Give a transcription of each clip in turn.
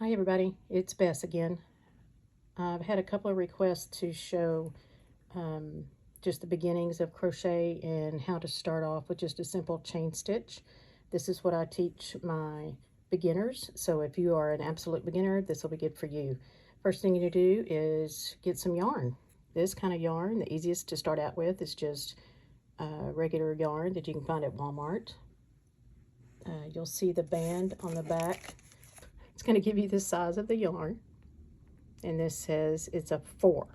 Hi everybody, it's Bess again. I've had a couple of requests to show um, just the beginnings of crochet and how to start off with just a simple chain stitch. This is what I teach my beginners, so if you are an absolute beginner, this will be good for you. First thing you do is get some yarn. This kind of yarn, the easiest to start out with, is just regular yarn that you can find at Walmart. You'll see the band on the back. It's going to give you the size of the yarn. And this says it's a 4.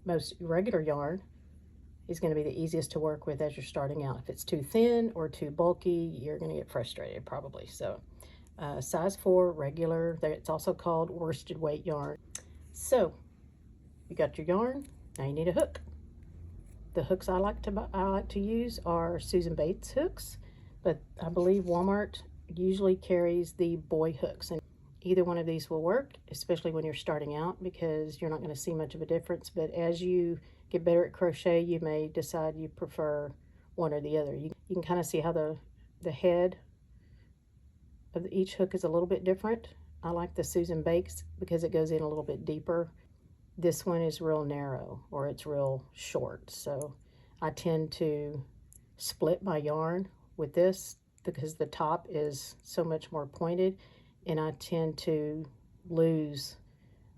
Most regular yarn is going to be the easiest to work with as you're starting out. If it's too thin or too bulky, you're going to get frustrated probably. So size 4 regular, it's also called worsted weight yarn. So you got your yarn, now you need a hook. The hooks I like to use are Susan Bates hooks, but I believe Walmart usually carries the boy hooks, and either one of these will work, especially when you're starting out, because you're not going to see much of a difference. But as you get better at crochet, you may decide you prefer one or the other. You can kind of see how the head of each hook is a little bit different. I like the Susan Bates because it goes in a little bit deeper. This one is real narrow, or it's real short, so I tend to split my yarn with this because the top is so much more pointed, and I tend to lose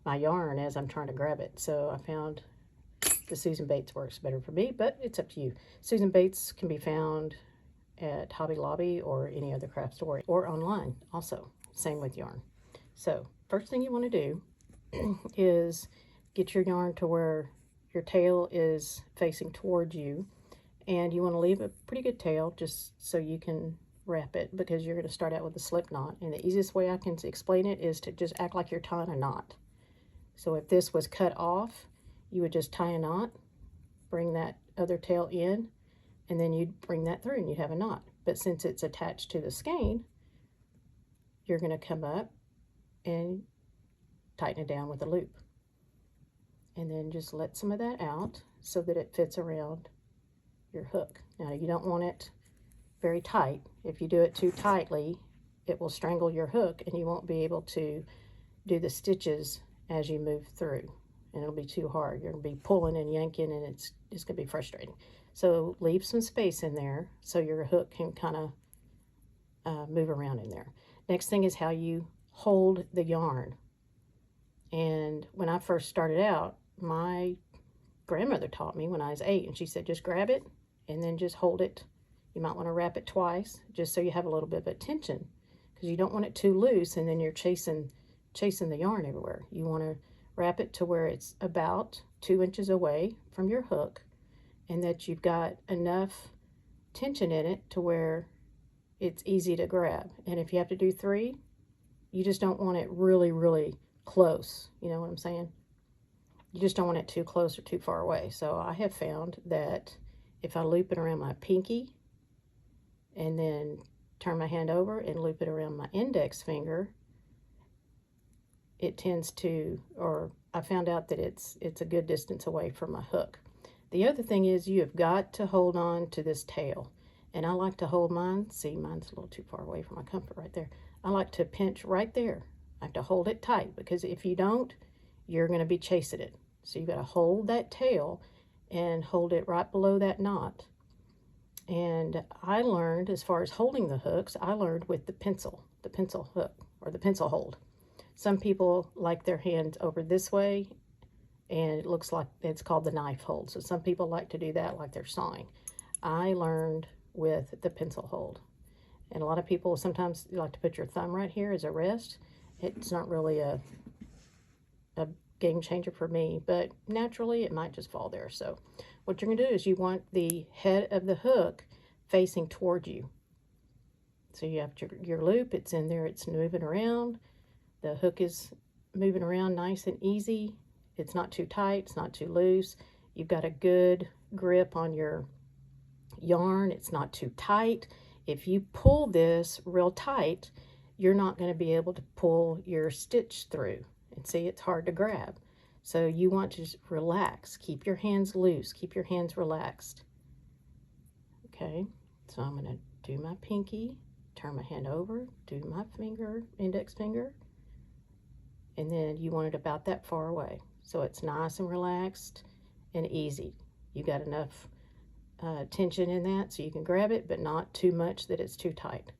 my yarn as I'm trying to grab it. So I found the Susan Bates works better for me, but it's up to you. Susan Bates can be found at Hobby Lobby or any other craft store, or online also. Same with yarn. So first thing you want to do is get your yarn to where your tail is facing towards you, and you want to leave a pretty good tail just so you can wrap it, because you're going to start out with a slip knot. And the easiest way I can explain it is to just act like you're tying a knot. So if this was cut off, you would just tie a knot, bring that other tail in, and then you'd bring that through and you'd have a knot. But since it's attached to the skein, you're going to come up and tighten it down with a loop, and then just let some of that out so that it fits around your hook. Now you don't want it very tight. If you do it too tightly, it will strangle your hook and you won't be able to do the stitches as you move through, and it'll be too hard. You're going to be pulling and yanking, and it's going to be frustrating. So leave some space in there so your hook can kind of move around in there. Next thing is how you hold the yarn. And when I first started out, my grandmother taught me when I was 8, and she said just grab it and then just hold it. You might want to wrap it twice just so you have a little bit of tension, because you don't want it too loose and then you're chasing the yarn everywhere. You want to wrap it to where it's about 2 inches away from your hook, and that you've got enough tension in it to where it's easy to grab. And if you have to do 3, you just don't want it really close. You know what I'm saying? You just don't want it too close or too far away. So I have found that if I loop it around my pinky and then turn my hand over and loop it around my index finger, it tends to, or I found out that it's a good distance away from my hook. The other thing is you have got to hold on to this tail. And I like to hold mine. See, mine's a little too far away from my comfort right there. I like to pinch right there. I have to hold it tight, because if you don't, you're going to be chasing it. So you've got to hold that tail and hold it right below that knot. And I learned, as far as holding the hooks, I learned with the pencil hook, or the pencil hold. Some people like their hands over this way, and it looks like it's called the knife hold. So some people like to do that like they're sawing. I learned with the pencil hold. And a lot of people sometimes like to put your thumb right here as a rest. It's not really a game changer for me, but naturally it might just fall there. So what you're going to do is you want the head of the hook facing toward you. So you have your loop, it's in there, it's moving around. The hook is moving around nice and easy. It's not too tight, it's not too loose. You've got a good grip on your yarn. It's not too tight. If you pull this real tight, you're not going to be able to pull your stitch through. And see, it's hard to grab. So you want to just relax. Keep your hands loose. Keep your hands relaxed. Okay, so I'm going to do my pinky, turn my hand over, do my finger, index finger, and then you want it about that far away. So it's nice and relaxed and easy. You got enough tension in that so you can grab it, but not too much that it's too tight.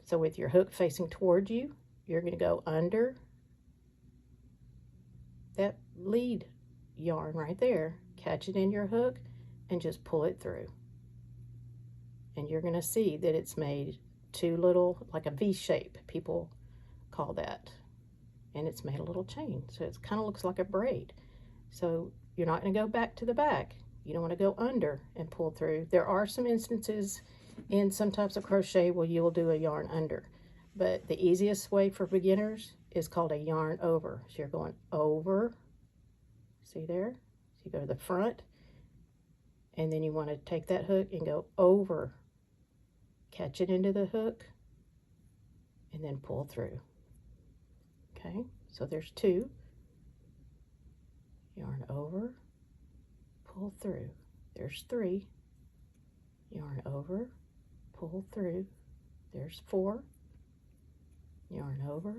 So with your hook facing toward you, you're going to go under that lead yarn right there, catch it in your hook, and just pull it through. And you're going to see that it's made two little, like a V shape, people call that. And it's made a little chain, so it kind of looks like a braid. So you're not going to go back to the back. You don't want to go under and pull through. There are some instances in some types of crochet where you'll do a yarn under, but the easiest way for beginners is called a yarn over. So you're going over, see there? So you go to the front, and then you want to take that hook and go over, catch it into the hook, and then pull through. Okay, so there's two. Yarn over, pull through. There's three. Yarn over, pull through. There's four. Yarn over,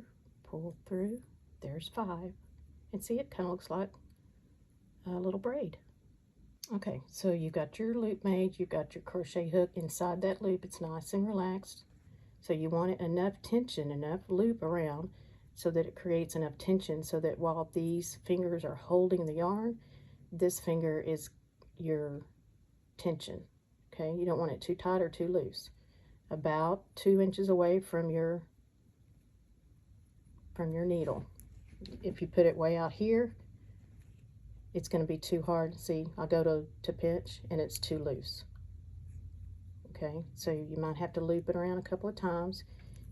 pull through. There's five. And see, it kind of looks like a little braid. Okay, so you've got your loop made. You've got your crochet hook inside that loop. It's nice and relaxed. So you want it enough tension, enough loop around so that it creates enough tension so that while these fingers are holding the yarn, this finger is your tension. Okay, you don't want it too tight or too loose. About 2 inches away from your needle. If you put it way out here, it's going to be too hard. See, I go to pinch and it's too loose. Okay, so you might have to loop it around a couple of times.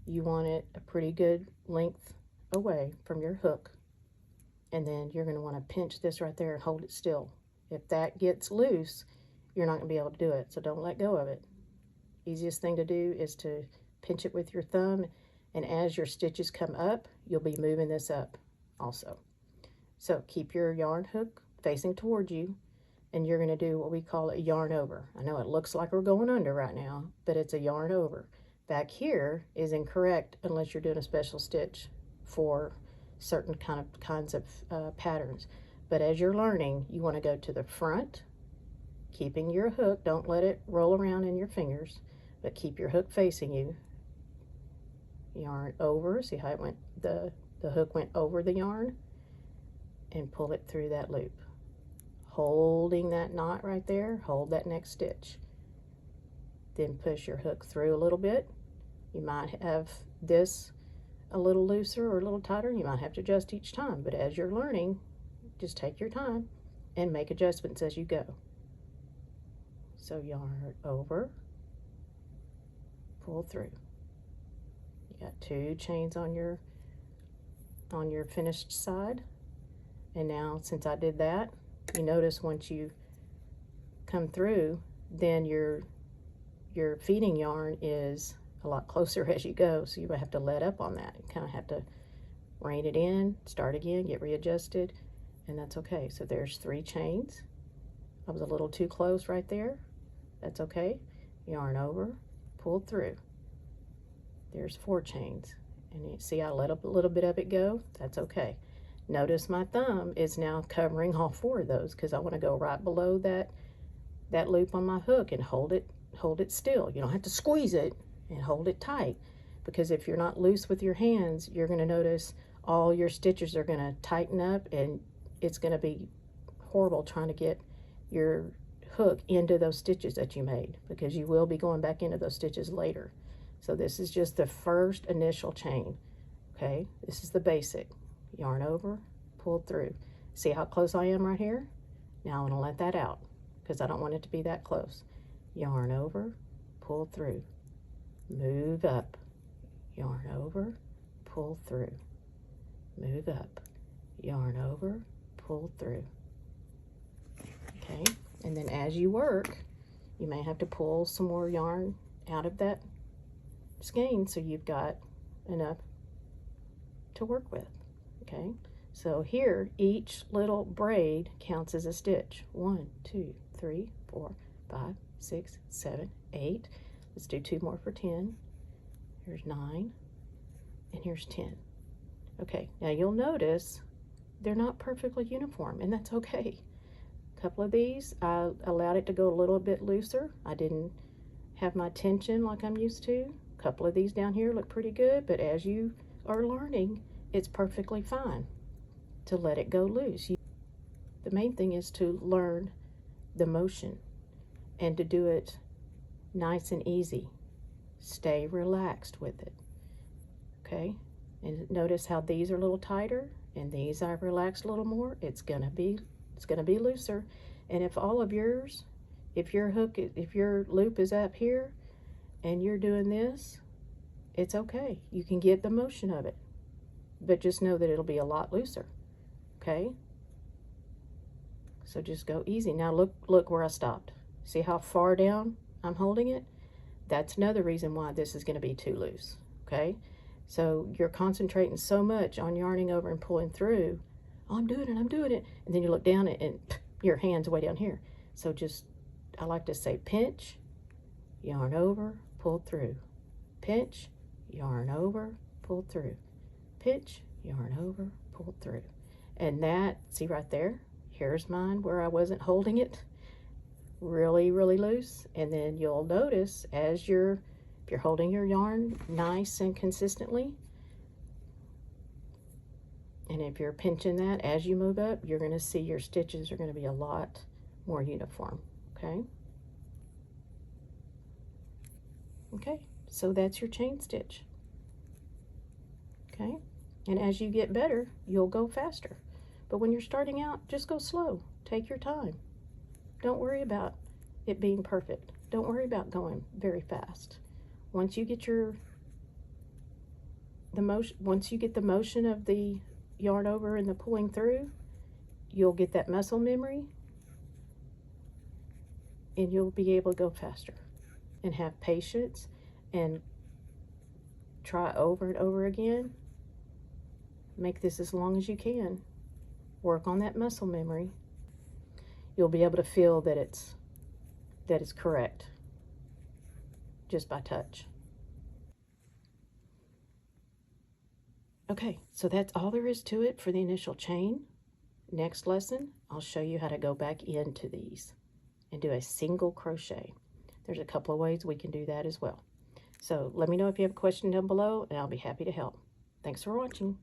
You want it a pretty good length away from your hook, and then you're going to want to pinch this right there and hold it still. If that gets loose, you're not going to be able to do it, so don't let go of it. Easiest thing to do is to pinch it with your thumb, and as your stitches come up, you'll be moving this up also. So keep your yarn hook facing towards you, and you're going to do what we call a yarn over. I know it looks like we're going under right now, but it's a yarn over. Back here is incorrect unless you're doing a special stitch for certain kinds of patterns. But as you're learning, you want to go to the front, keeping your hook. Don't let it roll around in your fingers, but keep your hook facing you. Yarn over. See how it went? The hook went over the yarn, and pull it through that loop. Holding that knot right there, hold that next stitch. Then push your hook through a little bit. You might have this a little looser or a little tighter. You might have to adjust each time, but as you're learning, just take your time and make adjustments as you go. So yarn over, pull through. You got 2 chains on your finished side. And now, since I did that, you notice once you come through, then your feeding yarn is a lot closer as you go, so you have to let up on that. You kind of have to rein it in, start again, get readjusted, and that's okay. So there's 3 chains. I was a little too close right there. That's okay. Yarn over, pull through. There's 4 chains. And you see I let up a little bit of it go. That's okay. Notice my thumb is now covering all 4 of those because I want to go right below that loop on my hook and hold it still. You don't have to squeeze it, and hold it tight, because if you're not loose with your hands, you're going to notice all your stitches are going to tighten up, and it's going to be horrible trying to get your hook into those stitches that you made, because you will be going back into those stitches later. So this is just the first initial chain. Okay, this is the basic. Yarn over, pull through. See how close I am right here? Now I'm going to let that out because I don't want it to be that close. Yarn over, pull through. Move up. Yarn over, pull through. Move up. Yarn over, pull through. Okay, and then as you work, you may have to pull some more yarn out of that skein so you've got enough to work with. Okay, so here each little braid counts as a stitch. 1, 2, 3, 4, 5, 6, 7, 8. Let's do 2 more for 10. Here's 9, and here's 10. Okay, now you'll notice they're not perfectly uniform, and that's okay. A couple of these, I allowed it to go a little bit looser. I didn't have my tension like I'm used to. A couple of these down here look pretty good, but as you are learning, it's perfectly fine to let it go loose. The main thing is to learn the motion and to do it nice and easy. Stay relaxed with it, okay? And notice how these are a little tighter and these I've relaxed a little more. It's gonna be looser. And if all of yours, if your loop is up here and you're doing this, it's okay. You can get the motion of it, but just know that it'll be a lot looser, okay? So just go easy. Now look where I stopped. See how far down I'm holding it? That's another reason why this is going to be too loose, okay? So you're concentrating so much on yarning over and pulling through. Oh, I'm doing it. And then you look down and your hand's way down here. So just, I like to say pinch, yarn over, pull through. Pinch, yarn over, pull through. Pinch, yarn over, pull through. And that, see right there? Here's mine where I wasn't holding it really loose. And then you'll notice if you're holding your yarn nice and consistently, and if you're pinching that as you move up, you're going to see your stitches are going to be a lot more uniform, okay? Okay, so that's your chain stitch, okay? And as you get better, you'll go faster. But when you're starting out, just go slow. Take your time. Don't worry about it being perfect. Don't worry about going very fast. Once you get the motion of the yarn over and the pulling through, you'll get that muscle memory and you'll be able to go faster and have patience and try over and over again. Make this as long as you can. Work on that muscle memory. You'll be able to feel that it's correct just by touch. Okay, so that's all there is to it for the initial chain. Next lesson, I'll show you how to go back into these and do a single crochet. There's a couple of ways we can do that as well. So let me know if you have a question down below and I'll be happy to help. Thanks for watching.